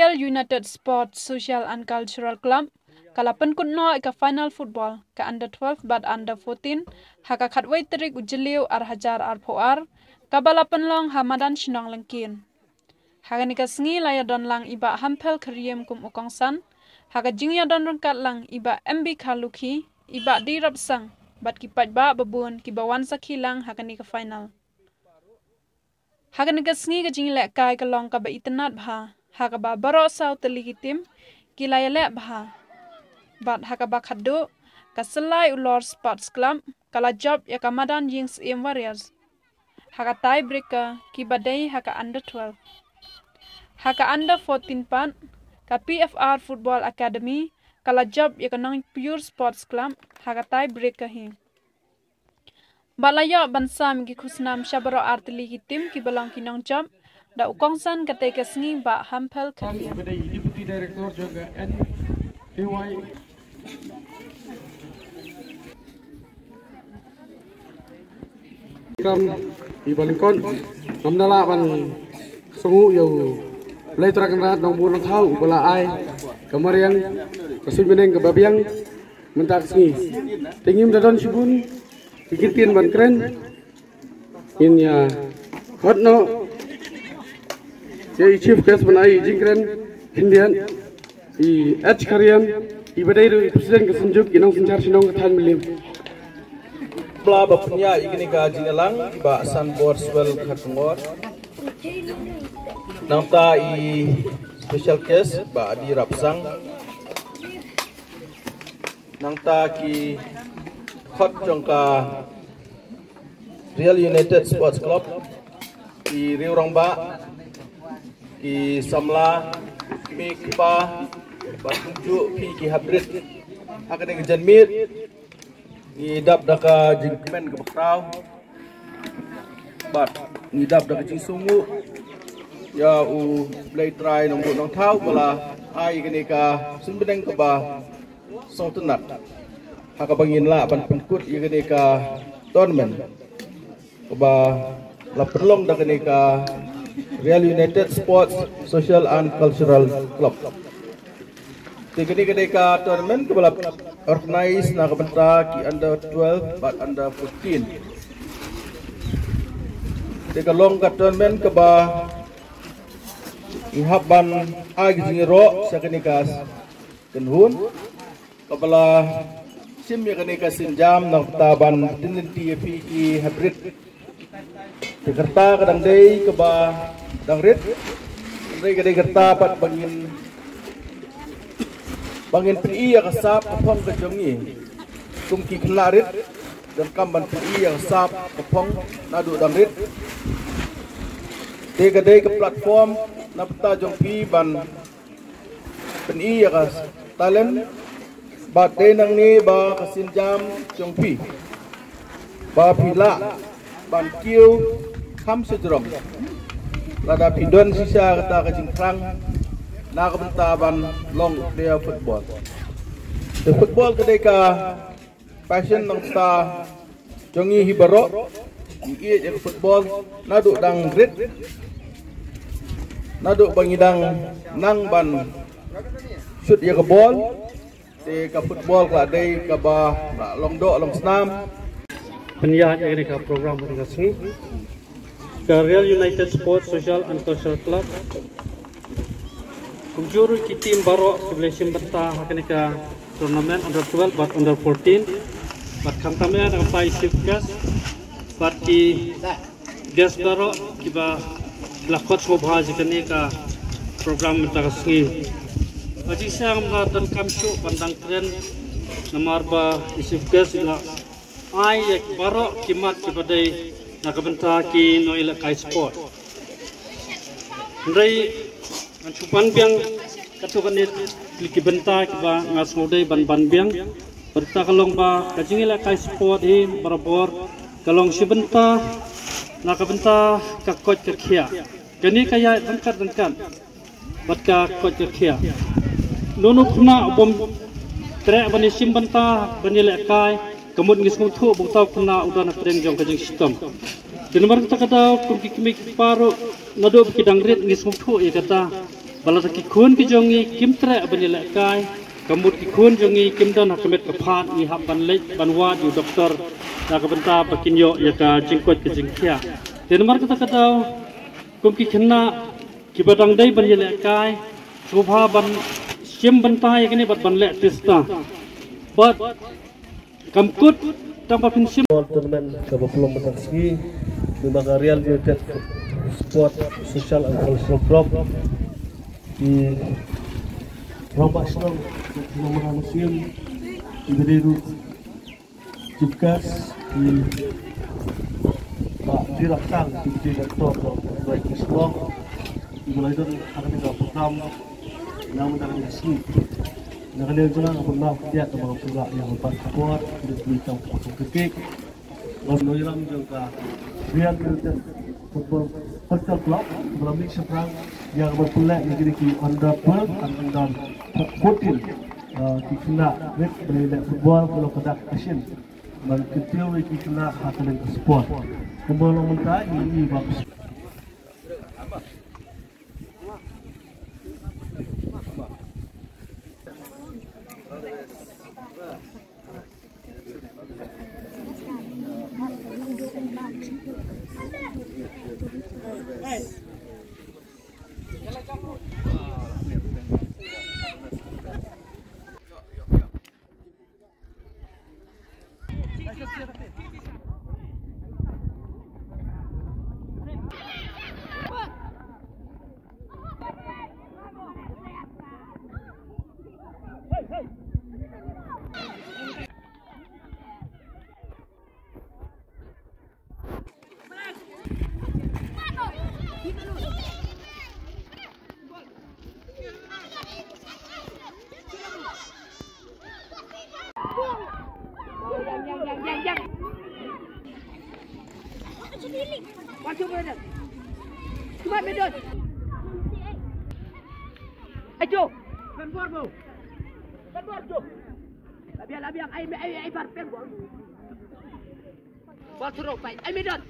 Real United Sports Social and Cultural Club kalapan kunno ika final football ka under 12 but under 14 haka khatwai terik ujeliu ar hajar ar phoar kabalapan long hamadan shinong langkin haga nika sngi laya don lang iba hampel kriem kum ukongsan haga jingya don rangkat lang iba MB Khaluki iba dirap sang bat kipat ba babun kibawan sakhilang haga nika final haga nika sngi ga jinglek kai kalong ka ba itnat bha haga ba baro sau teligitim kilaya lek bha bat haga ba khaddu kaselai ulor sports club kala job ya kamadan yings im warriors haga tie breaker kibadai haga under 12 haga under 14 pan ka PFR football academy kala job ya kanang pure sports club haga tie breaker hi balaya bansam gi khusnam shabaro artli gitim ki balang kinong job da ukongsan kate kesngi ba hampel kalian deputy director juga NAY kam ibalingkon namdala ban sungu yo play trakan rat dong burang thau bala ai kamariang kasul beneng ke babiang mentak sngi tingim dadon sibun bikin ban keren in ya hotno ya chief guest banai jingkren Indian i H Korean i badai presiden kesenjuk inong senjar sinong kethan milim bla bapnya igni ka jinalang iba san borswell khatngor namta i special case ba di rapsang nangta ki khot jongka Real United Sports Club i riurang ba ki samla mi kipa batunjuk pi ki habrit akan ke janmit ngidap daka jingkemen ke bakrau bat ngidap daka jingsungu ya u play try nombor nong thau bala ai kene ka sunbedeng ke ba song tunat haka bangin la ban penkut ye kene ka tournament ke ba la perlong daka kene ka Real United Sports Social and Cultural Club. Tigani kedeka tournament kebalap organize na kabenta ki under 12 but under 14. Teka long ka tournament keba ihaban agi jingiro sa kanikas kenhun kabala sim ya kanika sinjam na taban tiniti ki hybrid Jakarta kadang day keba dangrit day kadang kerta pat bangin PI ya kasap kapong kajongi kumki kelarit dan kamban PI ya kasap kapong nadu dangrit day kadang ke platform napta jongpi ban PI ya kas talent bat day nang ni ba kasinjam jongpi ba pila ban kiu ham sejrom lada pindon sisa kata kejingkrang na kabentaban long dia football the football kedeka passion nang ta jongi hibaro i je football nadu dang grit nadu bangidang nang ban shoot ya ke ball te ka football ka dei ka ba long do long snam penyahat yang ini program berkasih ke Real United Sports Social and Cultural Club kumjuru ki tim baro sebelah simbenta hakenika tournament under 12 but under 14 but kamtamnya dengan pai sifkas but ki gas baro kiba lakot sobha jikenika program berkasih aji sang mengatakan kamsu pandang tren nomor ba sifkas ila ai ek baro kimat kibadai nakabenta ki no ila kai sport ndai anchupan biang katukan it kibenta kiba ngasmodai ban biang berta kalong ba kajing ila kai sport hi barabor kalong sibenta nakabenta ka coach kerkhia kani kaya dangkat bat ka coach kerkhia nono khna bom tre bani sim banta bani lekai kemud ngis nguthu bukta khna udana preng jong kajing sistem dinamar kata kata kumki kimik paro nado kidang rit ngis nguthu e kata balata ki khun ki jongi kim tre bani lekai kemud ki khun jongi kim dan hakamet kaphat ni hab ban lek ban wa di doktor na kabenta pakinyo ya ka jingkot ke jingkia dinamar kata kata kumki khna ki badang dai bani lekai shobha ban sim banta ya kini ban lek tista but kamkut tanpa pensim tournament ke belum bersaksi di Real United Sport Social and Cultural Club di Rombak Senang nomor museum di Beriru Jibkas di Pak Direktang di Direktor baik Islam di mulai dari akan kita program namun dalam asli nak ada jalan apa nak dia atau pula yang empat kuat untuk berikan kekik lalu jalan juga Real United Football Club melalui seberang yang berpulak negeri di under 12 dan under 14 di kena red berliga football kalau pada action dan ketiga di kena hatian sport kembali mentah ini bagus. Cepat Medon. Ayo. Kan bor bu. Kan bor tu. Labiang ai bar pen bor. Bor suruh pai. Ai Medon.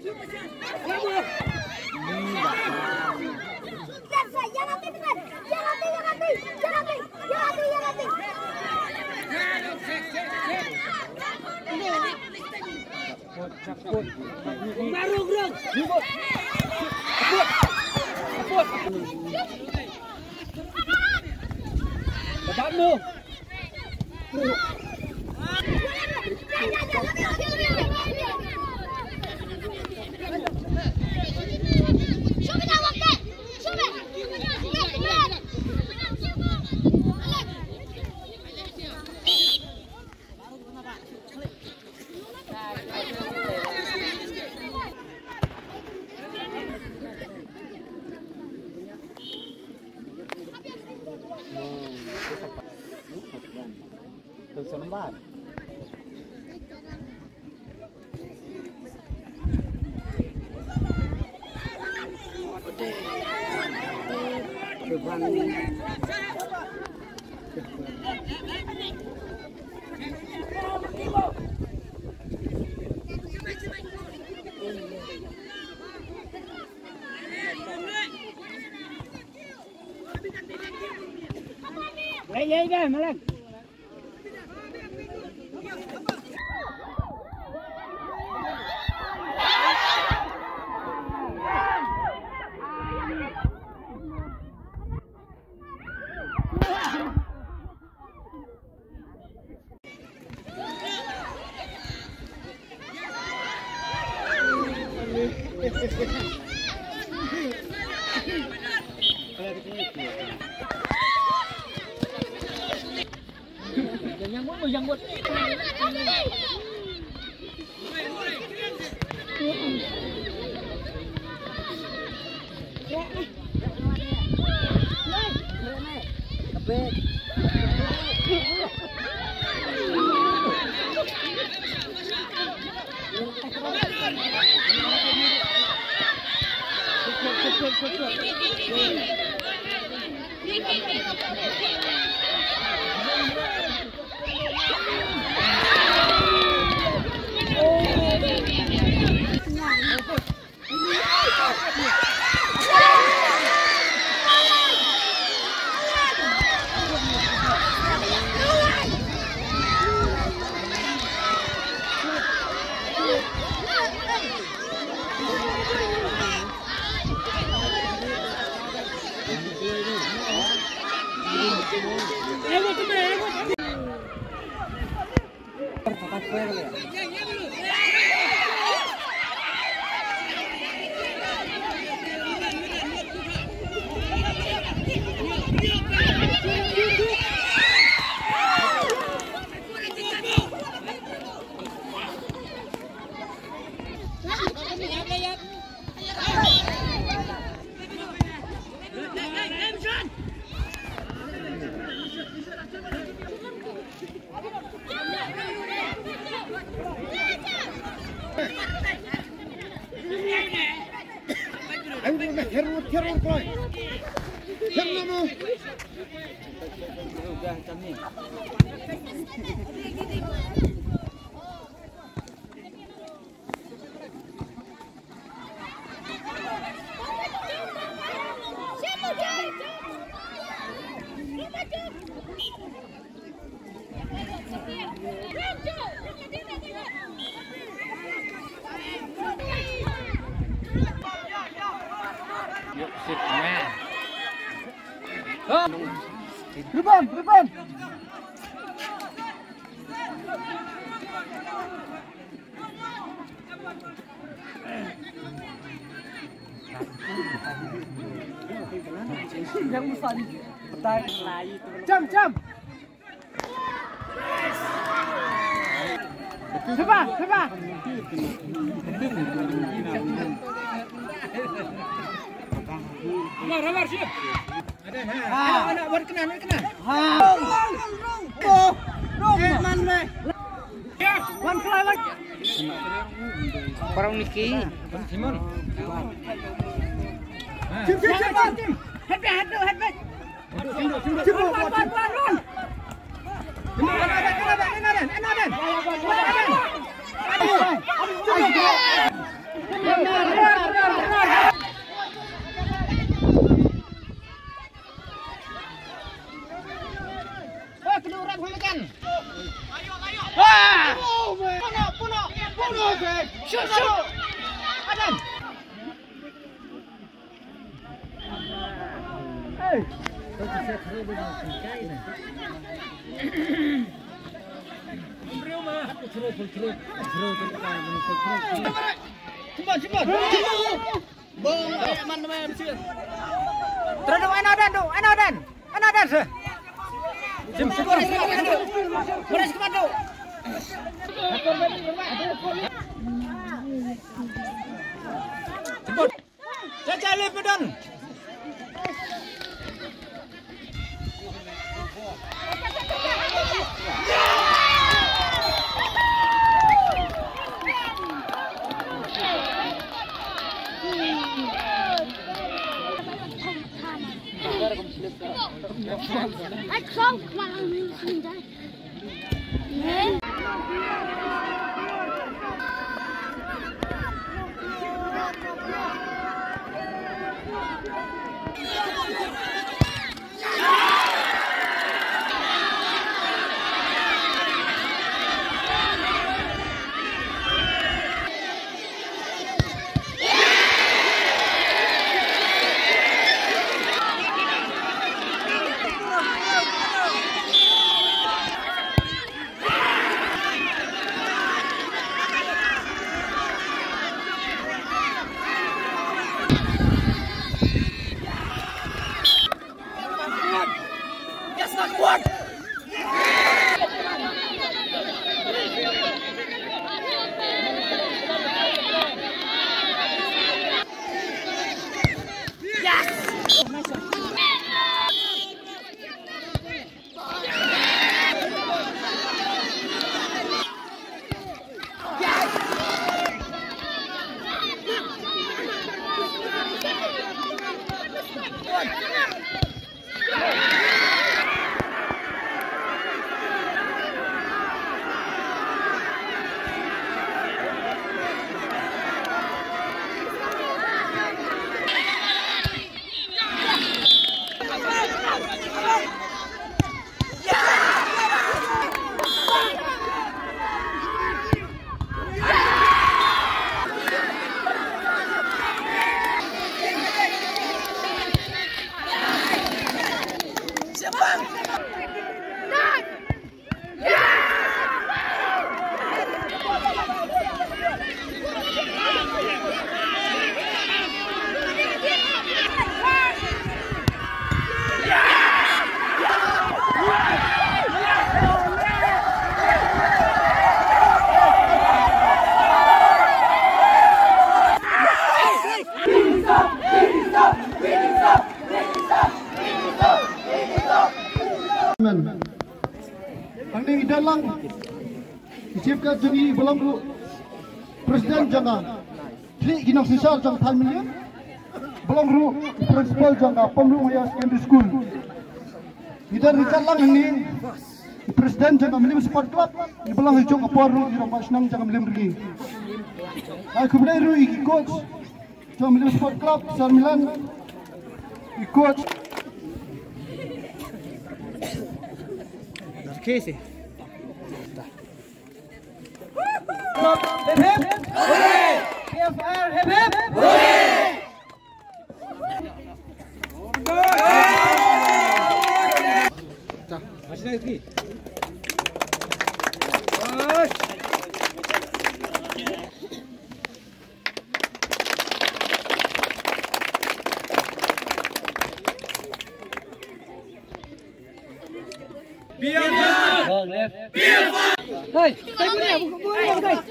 Đây, mà lên. Yang buat. Ribon. Yang besar ni. Jam. Cepat. Ramar siap. Ada buat kena. Man le. Wan fly lagi. Parang Niki. Timon. Tim. Head back. Run. Ang idalang isipkan jengi belum lu presiden jangka tri ginang sisal jang family belum lu principal jangka pemlu ya secondary school idan ricalang ini presiden jangka milim sport club ni belang hijau apor ru iro masnang jangka milim ri ay kemudian ru iki coach jangka milim sport club Sarmilan ikut Casey. Hip hip, hooray! PFR, hip hip, hooray! Masih lagi. Hey, saya punya buku guys.